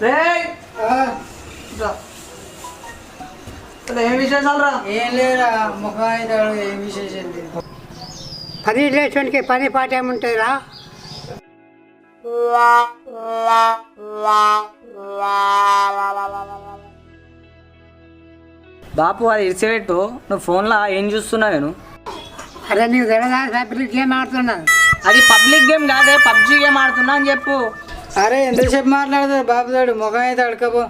ఏం విశేషాలు రా? ఏం లేరా ముఖం అయితే ఏం విశేషం లేదు. పని లేచోనికి పని పాట ఏముంటుందిరా? బాపు అది ఇడిచిపెట్టు. నువ్వు ఫోన్లో ఏం చూస్తున్నావు? నేను అరే నీకు తెలియదా పబ్లిక్ గేమ్ ఆడుతున్నా? అది పబ్లిక్ గేమ్ కాదే, పబ్జీ గేమ్ ఆడుతున్నా అని చెప్పు. అరే ఎంతసేపు మాట్లాడతాడు బాబుదాడు ముఖం అయితే అడకపో.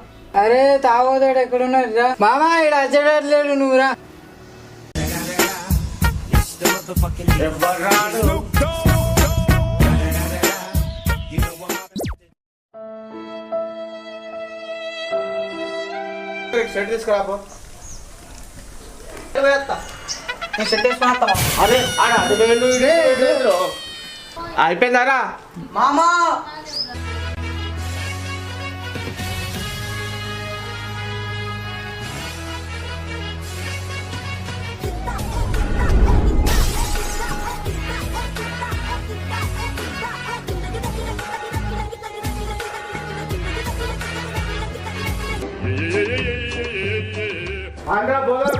అరే తాగోదాడు ఎక్కడున్నాడు రా మామా, ఇక్కడ వచ్చేటట్లేడు నువ్వురా. అయిపోయిందారా మామా? ఆంధ్రా బోలర్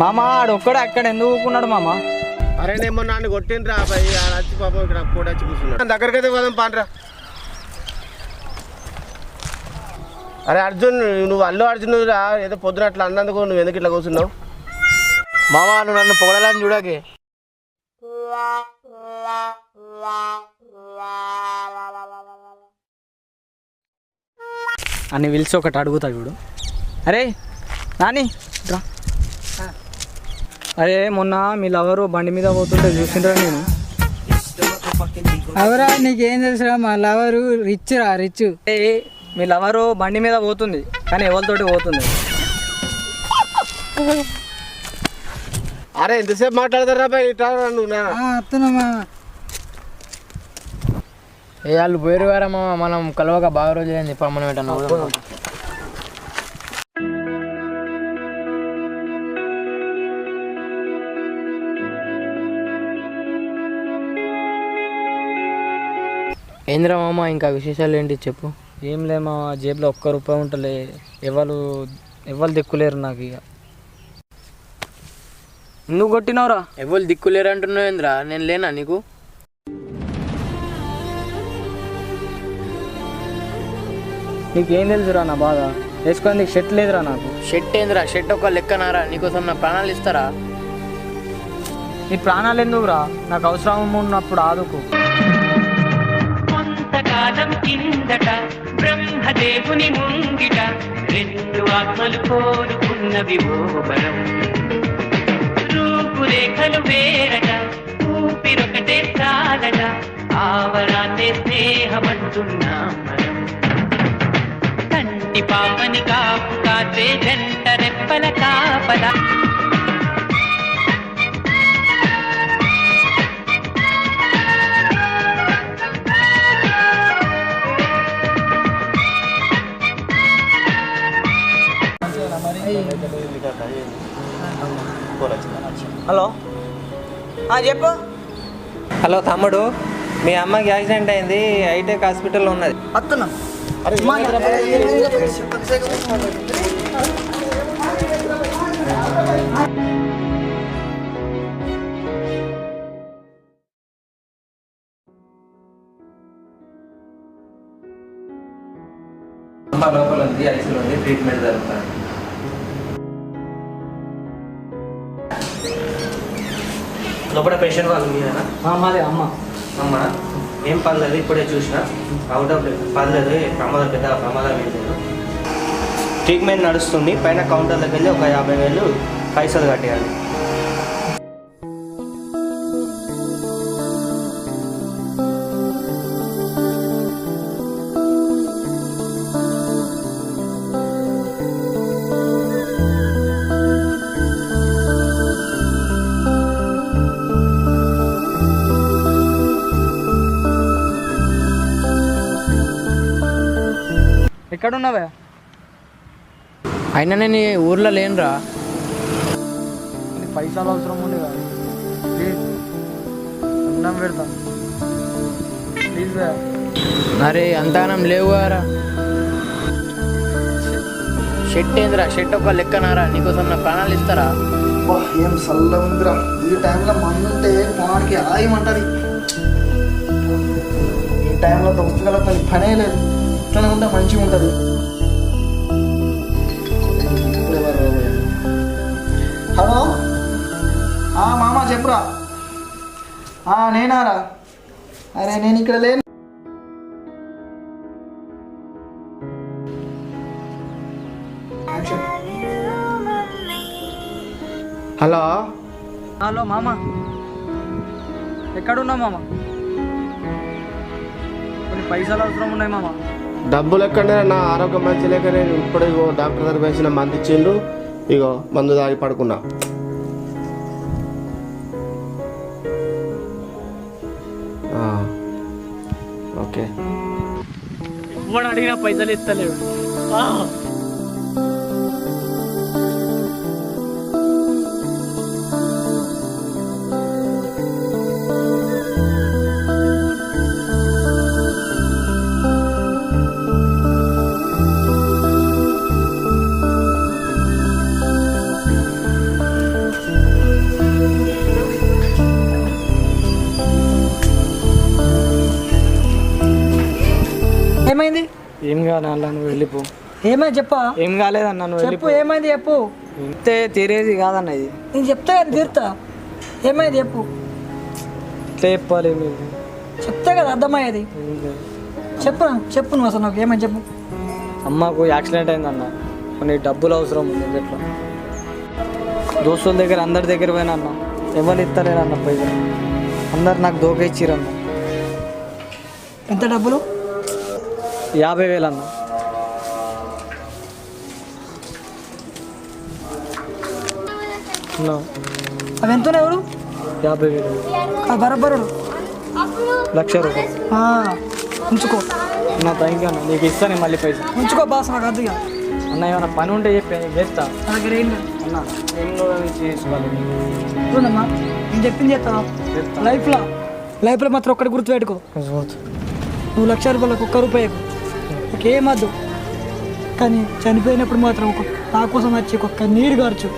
మామా ఆడు ఒక్కడే అక్కడ ఎందుకు ఊకున్నాడు మామా? అరే నేమో నన్ను కొట్టిండ్రా అబ్బాయి, వచ్చి పాపం ఇక్కడ కూడా వచ్చి కూర్చున్నాడు. దగ్గరికి అయితే పోదాం పాండ్రా. అరే అర్జున్, నువ్వు అల్లు అర్జున్ రా, ఏదో పొద్దున అట్లా అన్నందుకు నువ్వు ఎందుకు ఇట్లా కూర్చున్నావు? మామా నువ్వు నన్ను పొగడాలని చూడకే. అని పిలిచి ఒకటి అడుగుతా చూడు. అరే నాని రా. అరే మొన్న మీ లవరు బండి మీద పోతుంటే చూసిండ్రా నేను. అవరా నీకేం తెలుసురా, మా లవరు రిచ్ రా రిచ్. ఏ మీ లవరు బండి మీద పోతుంది కానీ ఎవరితోటి పోతుంది? అరే ఎంతసేపు మాట్లాడతారా బాయ్, ఇట్లా నువ్వు వస్తున్నామా? ఏ వాళ్ళు పోయారు గారా మామ, మనం కలవక బాగా రోజు అయింది. ఇప్పుడు మనం ఏంటన్నా ఏంద్రా మామ, ఇంకా విశేషాలు ఏంటి చెప్పు. ఏం లేమా, జేబులో ₹1 ఉంటలే. ఎవరు దిక్కులేరు నాకు. ఇక నువ్వు కొట్టినవురా? ఎవరు దిక్కులేరు అంటున్నావు ఏంద్రా? నేను లేనా నీకు? నీకేం తెలుసురా నా బాధ? వేసుకొని నీకు షర్ట్ లేదురా నాకు. షర్ట్ ఏంద్రా? షర్ట్ ఒక లెక్కనారా? నీకోసం నా ప్రాణాలు ఇస్తారా? నీ ప్రాణాలు ఎందుకురా? నాకు అవసరం ఉన్నప్పుడు ఆదుకు. కొంతకాలం కిందట బ్రహ్మదేవుని ముంగిట రెండు ఆత్మలు కోరుకున్నవి ఓ వరం. రూపురేఖలు వేరట, ఊపిరొకటే చాలట, ఆవరాన్నే స్నేహమంటున్నా మనం. కంటి పాపని కాపు కాచే జంట రెప్పల కాపల. హలో చెప్పు. హలో తమ్ముడు, మీ అమ్మకి యాక్సిడెంట్ అయింది, హైటెక్ హాస్పిటల్లో ఉన్నది. వస్తున్నా. అమ్మ లోపల ఉంది, ఐసీలో ఉంది, ట్రీట్మెంట్ జరుగుతుంది. లోపల పేషెంట్ వాళ్ళు మీరేనా? మాదే అమ్మ. అమ్మ ఏం పర్లేదు, ఇప్పుడే చూసిన అవుట్ ఆఫ్ పర్లేదు, పెద్ద ప్రమాదం ఏం లేదు. ట్రీట్మెంట్ నడుస్తుంది. పైన కౌంటర్లోకి వెళ్ళి ఒక 50,000 పైసలు కట్టేయాలి. ఎక్కడున్నావే? అయినా నేను ఈ ఊర్లో లేనురా. పైసలు అవసరం ఉంది కదా, ప్లీజ్ అన్నం పెడతా ప్లీజ్. అరే అంతగానం లేవు కదరా. షెట్ ఏందిరా, షెట్ ఒక లెక్కనారా, నీకోసం నా ప్రాణాలు ఇస్తారా? ఏం చల్ల ఉందిరా, ఈ టైంలో మందు ఉంటే మాడికి ఆగమంటది. ఈ టైంలో దోస్తుగల పనే లేదు, ఇట్లనే ఉంటే మంచిగా ఉంటుంది. హలో మామ చెప్పురా. నేనారా, అరే నేను ఇక్కడ లేను. హలో హలో మామ, ఎక్కడున్నావు మామ? కొన్ని పైసలు అవసరం ఉన్నాయి మామ. డబ్బులు ఎక్కడనే, నా ఆరోగ్యం మంచి లేక నేను ఇప్పుడు ఇగో డాక్టర్ దగ్గర వేసిన మందు ఇచ్చిండు, ఇగో మందు తాగి పడుకున్నా. ఓకే. ఎవడు అడిగినా పైసలు ఇస్తలేవు. ఏమైంది? ఏం కాదు అన్న, నువ్వు వెళ్ళిపో. ఏమైంది చెప్పా? ఏం కాలేదన్న, నువ్వు చెప్పు, వెళ్ళిపో. ఏమైంది చెప్పు. ఇంతే తీరేది కాదన్న ఇది. నేను చెప్తా కదా తీరుతా. ఏమైంది చెప్పు. ఇట్లా చెప్పాలి మీరు. చెప్తే కదా అర్థమయ్యేది. చెప్పు చెప్పు నువ్వు అసలు నాకు ఏమైంది చెప్పు. అమ్మకు యాక్సిడెంట్ అయిందన్న, కొన్ని డబ్బులు అవసరం ఉంది. ఎట్లా దోస్తుల దగ్గర అందరి దగ్గర పోయినా అన్న, ఎవరు ఇస్తలేరన్న పైసలు. అందరు నాకు దోక ఇచ్చిరన్న. ఎంత డబ్బులు? 50,000 అన్న. అవి ఎంత ఎవరు? 50,000 బరబరు ₹1,00,000. ఉంచుకో నా థ్యాంక్ యూ అన్న, నీకు ఇస్తాను మళ్ళీ పైసలు. ఉంచుకో బాస్, నాకు అద్దు ఇక. అన్న ఏమైనా పని ఉంటే చెప్పి చేస్తా. నా దగ్గర ఏం లేదు అన్న ఏం కూడా చేసుకోవాలి. చూడమ్మా, నేను చెప్పింది చేస్తావా? లైఫ్లో మాత్రం ఒక్కటి గుర్తుపెట్టుకో, నువ్వు ₹1,00,000 ₹1 నాకేమద్దు, కానీ చనిపోయినప్పుడు మాత్రం నా కోసం వచ్చి ఒక్క నీరు గార్చు.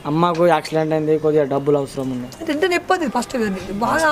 అమ్మకు యాక్సిడెంట్ అయింది, కొద్దిగా డబ్బులు అవసరం ఉన్నాయి. అంటే చెప్పదు ఫస్ట్ బాగా